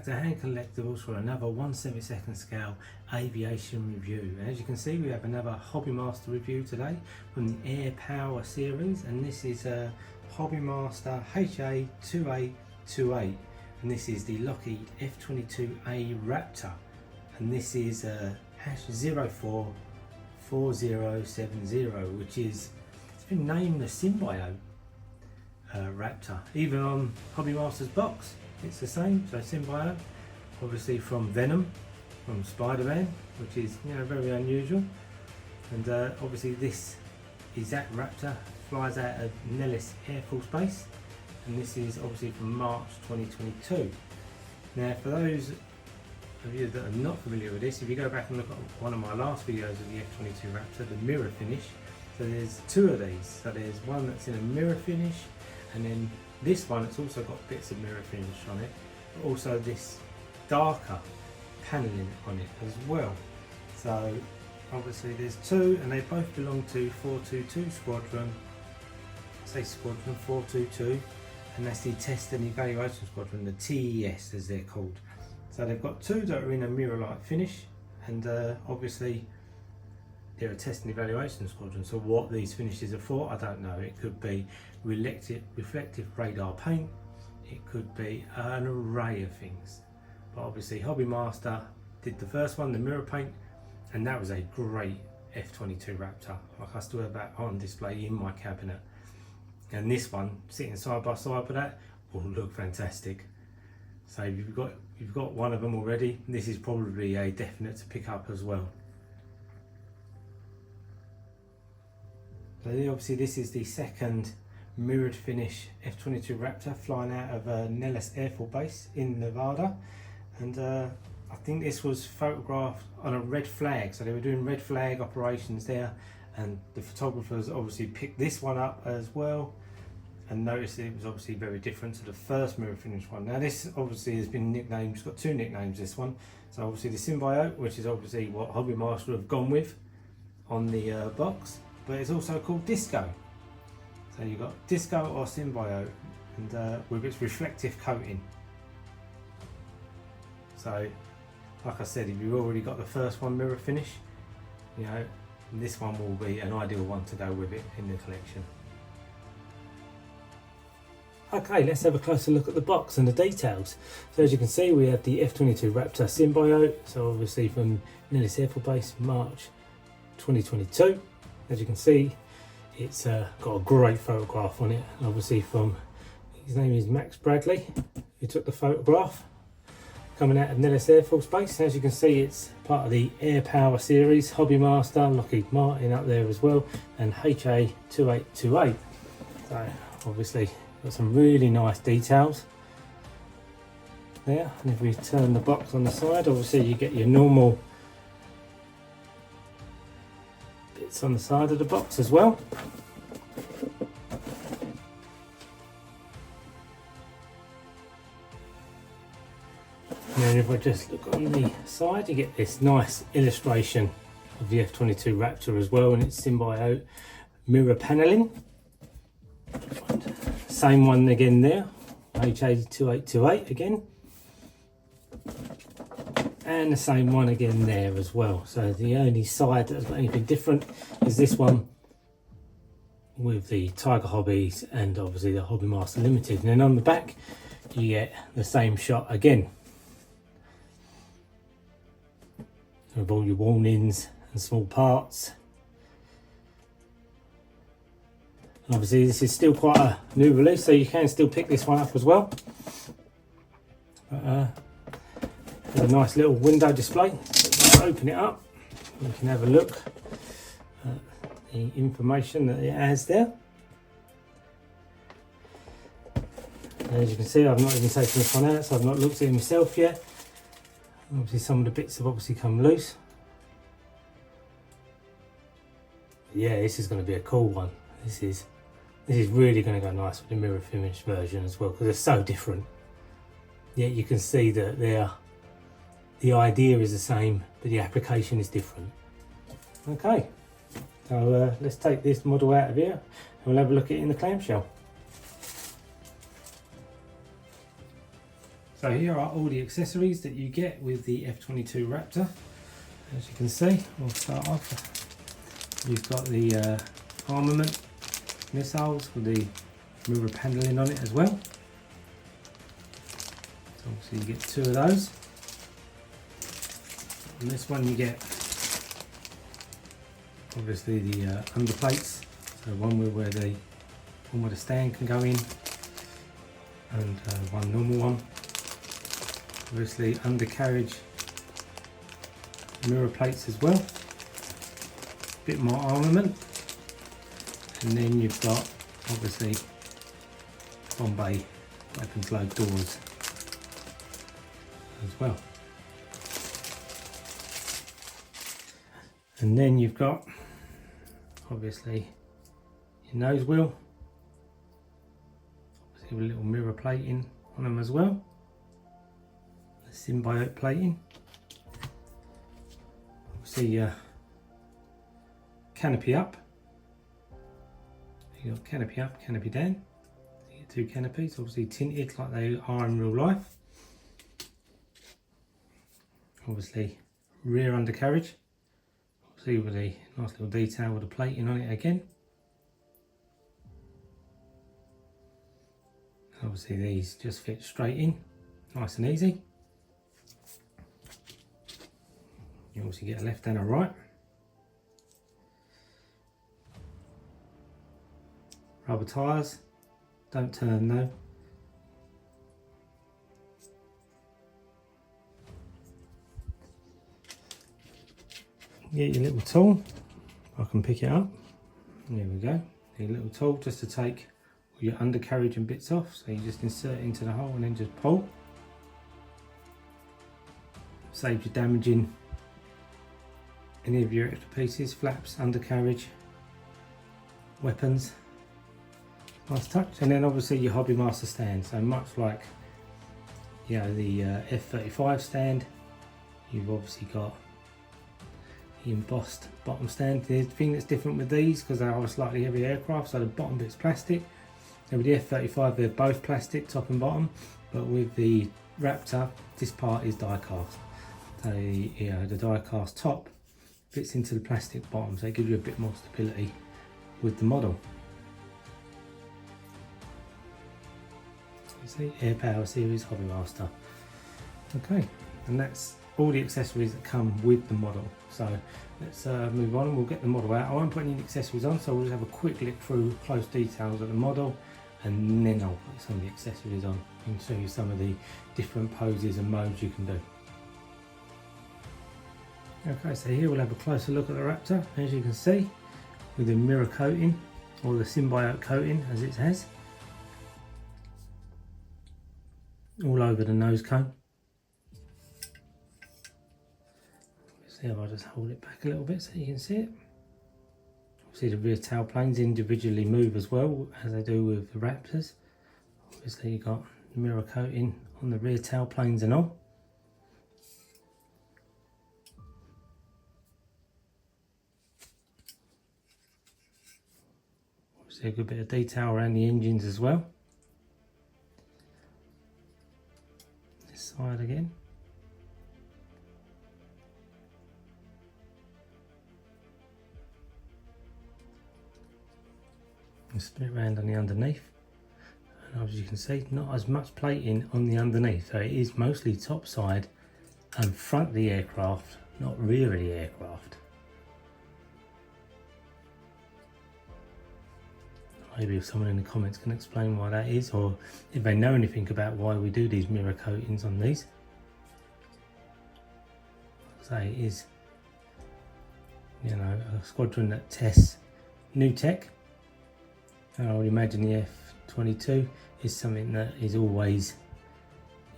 to Hand Collectibles for another 1/72 scale aviation review. As you can see, we have another Hobby Master review today from the Air Power series, and this is a Hobby Master HA2828, and this is the Lockheed F22 Raptor, and this is #044070, which is, it's been named the Symbiote Raptor. Even on Hobby Master's box it's the same, so Symbiote, obviously from Venom, from Spider-Man, which is, you know, very unusual. And obviously this is that Raptor, flies out of Nellis Air Force Base, and this is obviously from March 2022. Now, for those of you that are not familiar with this, if you go back and look at one of my last videos of the F22 Raptor, the mirror finish, so there's two of these. So there's one that's in a mirror finish, and then this one, it's also got bits of mirror finish on it, but also this darker paneling on it as well. So obviously there's two, and they both belong to 422 Squadron. Say Squadron 422, and that's the Test and Evaluation Squadron, the TES as they're called. So they've got two that are in a mirror-like finish, and obviously they're a Test and Evaluation Squadron. So what these finishes are for, I don't know. It could be reflective radar paint, it could be an array of things. But obviously Hobby Master did the first one, the mirror paint, and that was a great F22 Raptor. Like, I still have that on display in my cabinet. And this one, sitting side by side with that, will look fantastic. So if you've got one of them already, this is probably a definite to pick up as well. So obviously this is the second mirrored finish F22 Raptor flying out of Nellis Air Force Base in Nevada, and I think this was photographed on a red flag, so they were doing red flag operations there, and the photographers obviously picked this one up as well and noticed it was obviously very different to the first mirror finish one. Now this obviously has been nicknamed, it's got two nicknames, this one. So obviously the Symbiote, which is obviously what Hobby Master have gone with on the box, but it's also called Disco. So you've got Disco or Symbiote, and with its reflective coating. So like I said, if you've already got the first one mirror finish, you know, this one will be an ideal one to go with it in the collection. Okay, let's have a closer look at the box and the details. So as you can see, we have the F22 Raptor Symbiote, so obviously from Nellis Air Force Base, March 2022. As you can see, it's got a great photograph on it, obviously from, his name is Max Bradley, who took the photograph, coming out of Nellis Air Force Base. As you can see, it's part of the Air Power series, Hobby Master, Lockheed Martin up there as well, and HA2828. So obviously got some really nice details there. And if we turn the box on the side, obviously you get your normal bits on the side of the box as well. And if I just look on the side, you get this nice illustration of the F22 Raptor as well, and its Symbiote mirror paneling. Same one again there, HA2828 again, and the same one again there as well. So the only side that's got anything different is this one with the Tiger Hobbies and obviously the Hobby Master Limited. And then on the back you get the same shot again, with all your warnings and small parts. And obviously this is still quite a new release, so you can still pick this one up as well. But, there's a nice little window display. So open it up, you can have a look at the information that it has there. And as you can see, I've not even taken this one out, so I've not looked at it myself yet. Obviously some of the bits have obviously come loose. Yeah, this is going to be a cool one. This is really going to go nice with the mirror finish version as well, because they're so different. Yet you can see that the idea is the same, but the application is different. Okay, so let's take this model out of here and we'll have a look at it in the clamshell. So So here are all the accessories that you get with the F22 Raptor. As you can see, we'll start off. You've got the armament missiles with the mirror paneling on it as well. So obviously you get 2 of those. On this one you get obviously the underplates. So one where the stand can go in, and one normal one. Obviously undercarriage mirror plates as well. Bit more armament, and then you've got obviously Bombay weapons load doors as well. And then you've got obviously your nose wheel, obviously with a little mirror plating on them as well. The Symbiote plating. Obviously your canopy up. You've got canopy up, canopy down. You get 2 canopies, obviously tinted like they are in real life. Obviously rear undercarriage. See with a nice little detail with the plating on it again. Obviously these just fit straight in, nice and easy. You obviously get a left and a right. Rubber tyres, don't turn though. Get your little tool, I can pick it up. There we go. Your little tool just to take all your undercarriage and bits off. So you just insert it into the hole and then just pull. Saves you damaging any of your extra pieces, flaps, undercarriage, weapons. Nice touch. And then obviously your Hobby Master stand. So much like the F35 stand, you've obviously got embossed bottom stand. The thing that's different with these, because they are a slightly heavy aircraft, so the bottom bit's plastic. And with the F35 they're both plastic, top and bottom, but with the Raptor this part is die cast. So the die cast top fits into the plastic bottom, so it gives you a bit more stability with the model. You see, Air Power Series Hobby Master. Okay, and that's all the accessories that come with the model. So let's move on and we'll get the model out. I won't put any accessories on, so we'll just have a quick look through close details of the model, and then I'll put some of the accessories on and show you some of the different poses and modes you can do. Okay, so here we'll have a closer look at the Raptor, as you can see, with the mirror coating, or the Symbiote coating as it has, all over the nose cone. See if I just hold it back a little bit so you can see it. Obviously the rear tail planes individually move as well, as they do with the Raptors. Obviously you've got mirror coating on the rear tail planes and all. Obviously a good bit of detail around the engines as well. This side again. Spin it around on the underneath, and as you can see, not as much plating on the underneath, so it is mostly top side and front of the aircraft, not rear of the aircraft. Maybe if someone in the comments can explain why that is, or if they know anything about why we do these mirror coatings on these. So it is, you know, a squadron that tests new tech. I would imagine the F22 is something that is always,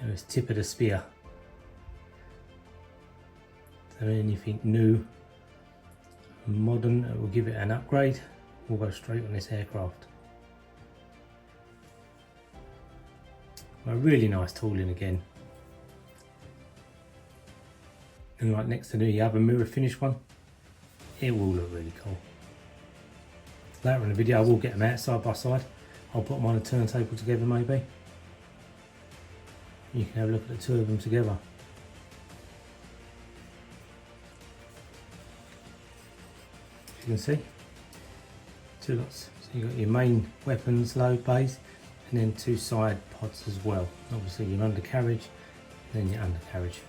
you know, it's tip of the spear. So anything new, modern, that will give it an upgrade, will go straight on this aircraft. A really nice tooling again. And like next to the other mirror finish one, it will look really cool. Later in the video I will get them out side by side. I'll put them on a turntable together maybe. You can have a look at the two of them together. As you can see, two lots. So you've got your main weapons load base and then two side pods as well. Obviously your undercarriage and then your undercarriage.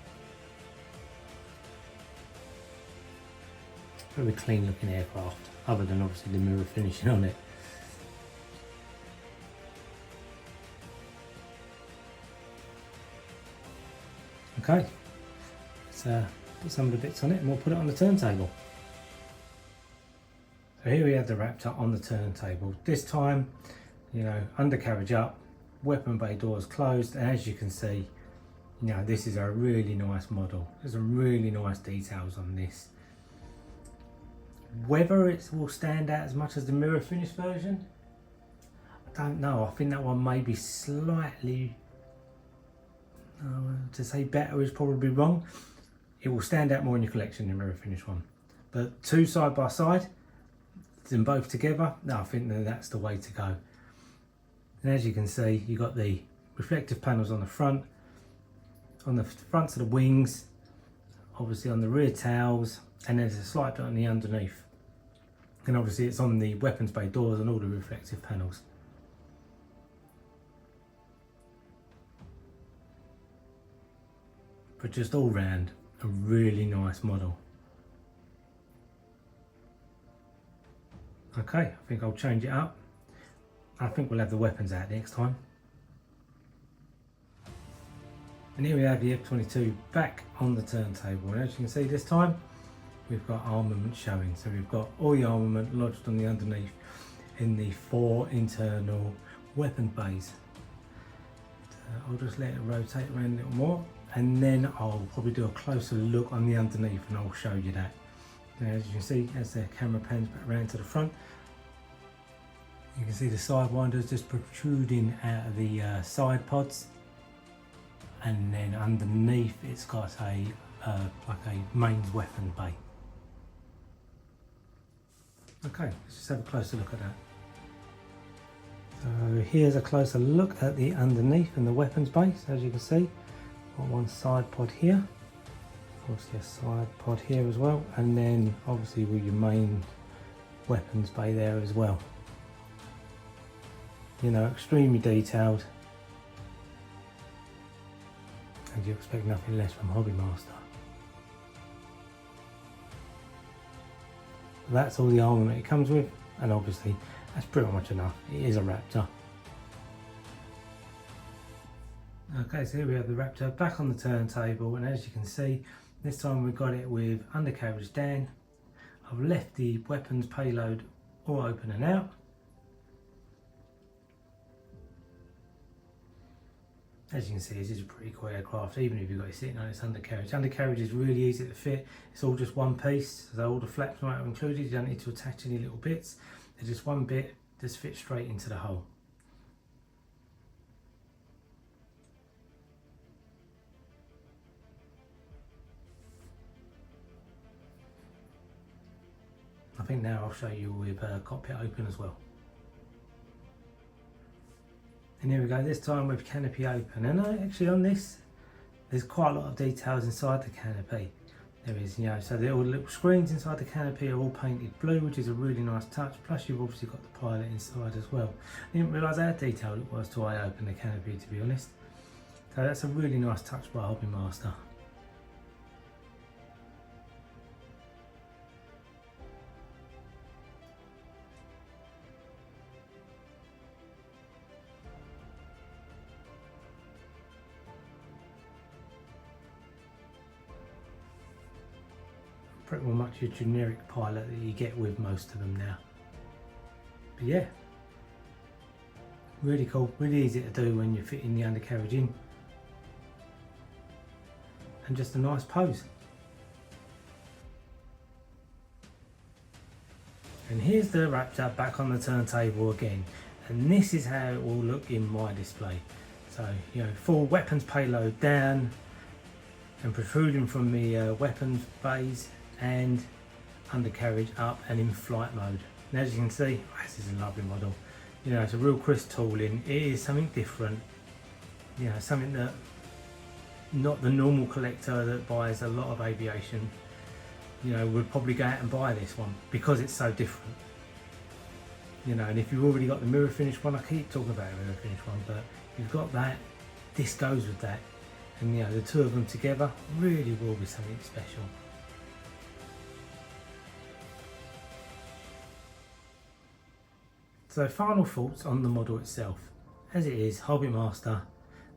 Very clean looking aircraft, other than obviously the mirror finishing on it. Okay, let's put some of the bits on it and we'll put it on the turntable. So here we have the Raptor on the turntable. This time, you know, undercarriage up, weapon bay doors closed, and as you can see, you know, this is a really nice model. There's some really nice details on this. Whether it will stand out as much as the mirror finish version, I don't know. I think that one may be slightly, to say better is probably wrong. It will stand out more in your collection than the mirror finish one. But two side by side, them both together, no, I think that's the way to go. And as you can see, you've got the reflective panels on the fronts of the wings, obviously on the rear tails, and there's a slight bit on the underneath. And obviously it's on the weapons bay doors and all the reflective panels. But just all round, a really nice model. Okay, I think I'll change it up. I think we'll have the weapons out next time. And here we have the F22 back on the turntable. And as you can see this time, we've got armament showing. So we've got all the armament lodged on the underneath in the 4 internal weapon bays. I'll just let it rotate around a little more, and then I'll probably do a closer look on the underneath and I'll show you that. Now, as you can see, as the camera pans back around to the front, you can see the sidewinders just protruding out of the side pods, and then underneath it's got a like a mains weapon bay. Okay, let's just have a closer look at that. So here's a closer look at the underneath and the weapons base. As you can see, got one side pod here, obviously a side pod here as well, and then obviously with your main weapons bay there as well. You know, extremely detailed, and you expect nothing less from Hobby Master. That's all the armament it comes with, and obviously that's pretty much enough. It is a Raptor. Okay, so here we have the Raptor back on the turntable, and as you can see, this time we've got it with undercarriage down. I've left the weapons payload all open and out. As you can see, this is a pretty cool aircraft, even if you've got it sitting on its undercarriage. Undercarriage is really easy to fit. It's all just one piece, so all the flaps are included. You don't need to attach any little bits. There's just one bit, just fits straight into the hole. I think now I'll show you with cockpit open as well. And here we go, this time with canopy open. And actually on this, there's quite a lot of details inside the canopy. There is, you know, so all the little screens inside the canopy are all painted blue, which is a really nice touch. Plus you've obviously got the pilot inside as well. I didn't realise how detailed it was till I opened the canopy, to be honest. So that's a really nice touch by Hobby Master. Pretty much your generic pilot that you get with most of them now. But yeah, really cool, really easy to do when you're fitting the undercarriage in, and just a nice pose. And here's the Raptor back on the turntable again, and this is how it will look in my display. So, you know, full weapons payload down and protruding from the weapons bays, and undercarriage up and in flight mode. And as you can see, this is a lovely model. You know, it's a real crisp tooling. It is something different. You know, something that not the normal collector that buys a lot of aviation, you know, would probably go out and buy this one because it's so different. You know, and if you've already got the mirror finish one, I keep talking about the mirror finish one, but you've got that, this goes with that. And you know, the two of them together really will be something special. So final thoughts on the model itself. As it is, Hobby Master,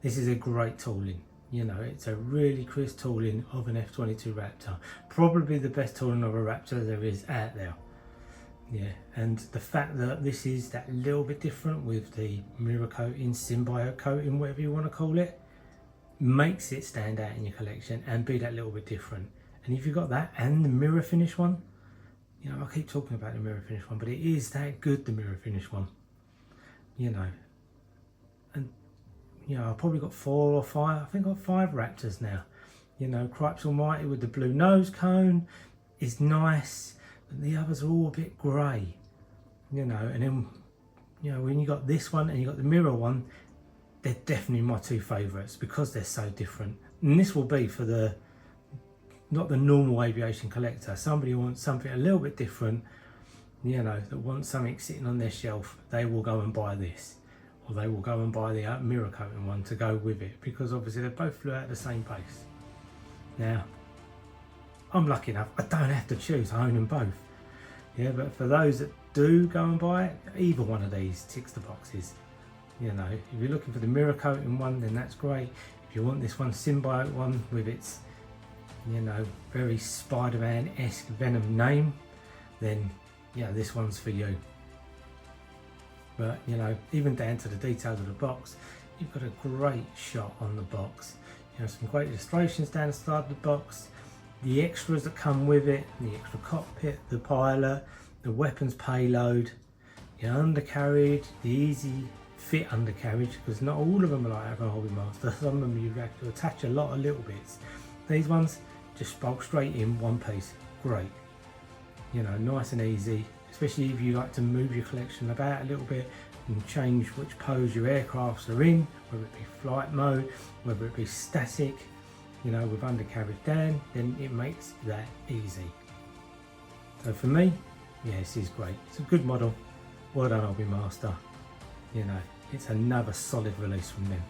this is a great tooling. You know, it's a really crisp tooling of an F22 Raptor. Probably the best tooling of a Raptor there is out there. Yeah, and the fact that this is that little bit different with the mirror coating, Symbiote coating, whatever you want to call it, makes it stand out in your collection and be that little bit different. And if you've got that and the mirror finish one, you know, I keep talking about the mirror finish one, but it is that good, the mirror finish one. You know, and you know, I've probably got 4 or 5, I think I've got 5 Raptors now. You know, Cripes Almighty with the blue nose cone is nice, but the others are all a bit grey. You know, and then, you know, when you got this one and you got the mirror one, they're definitely my 2 favourites because they're so different. And this will be for the, not the normal aviation collector, somebody who wants something a little bit different, you know, that wants something sitting on their shelf, they will go and buy this. Or they will go and buy the mirror coating one to go with it, because obviously they both flew out at the same pace. Now, I'm lucky enough, I don't have to choose, I own them both. Yeah, but for those that do go and buy it, either one of these ticks the boxes. You know, if you're looking for the mirror coating one, then that's great. If you want this one, Symbiote one, with its, you know, very Spider-Man-esque Venom name, then yeah, this one's for you. But you know, even down to the details of the box, you've got a great shot on the box. You know, some great illustrations down the side of the box, the extras that come with it, the extra cockpit, the pilot, the weapons payload, the undercarriage, the easy fit undercarriage, because not all of them are like that for a Hobby Master. Some of them you have to attach a lot of little bits. These ones just bolt straight in one piece. Great. You know, nice and easy, especially if you like to move your collection about a little bit and change which pose your aircrafts are in, whether it be flight mode, whether it be static, you know, with undercarriage down, then it makes that easy. So for me, yeah, this is great. It's a good model. Well done, Hobby Master. You know, it's another solid release from them.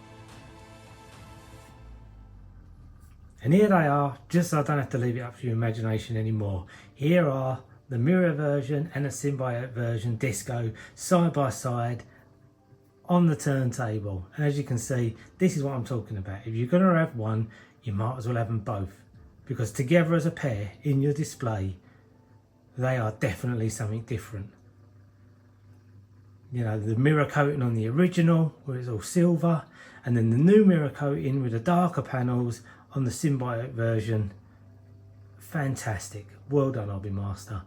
And here they are, just so I don't have to leave it up to your imagination anymore. Here are the mirror version and the Symbiote version disco side by side on the turntable. And as you can see, this is what I'm talking about. If you're going to have one, you might as well have them both, because together as a pair in your display, they are definitely something different. You know, the mirror coating on the original where it's all silver, and then the new mirror coating with the darker panels on the Symbiote version. Fantastic. Well done, Hobby Master.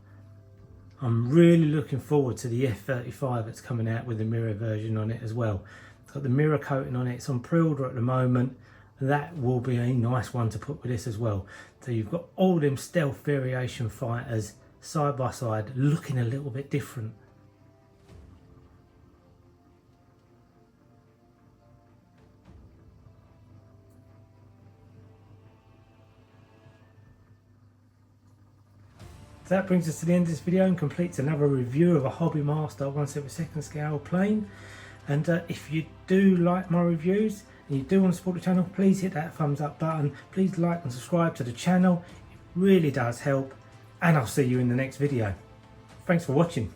I'm really looking forward to the F35 that's coming out with the mirror version on it as well. It's got the mirror coating on it. It's on pre-order at the moment. That will be a nice one to put with this as well. So you've got all them stealth variation fighters side by side, looking a little bit different. So that brings us to the end of this video and completes another review of a Hobby Master 1/72 scale plane. And if you do like my reviews and you do want to support the channel, please hit that thumbs up button. Please like and subscribe to the channel. It really does help. And I'll see you in the next video. Thanks for watching.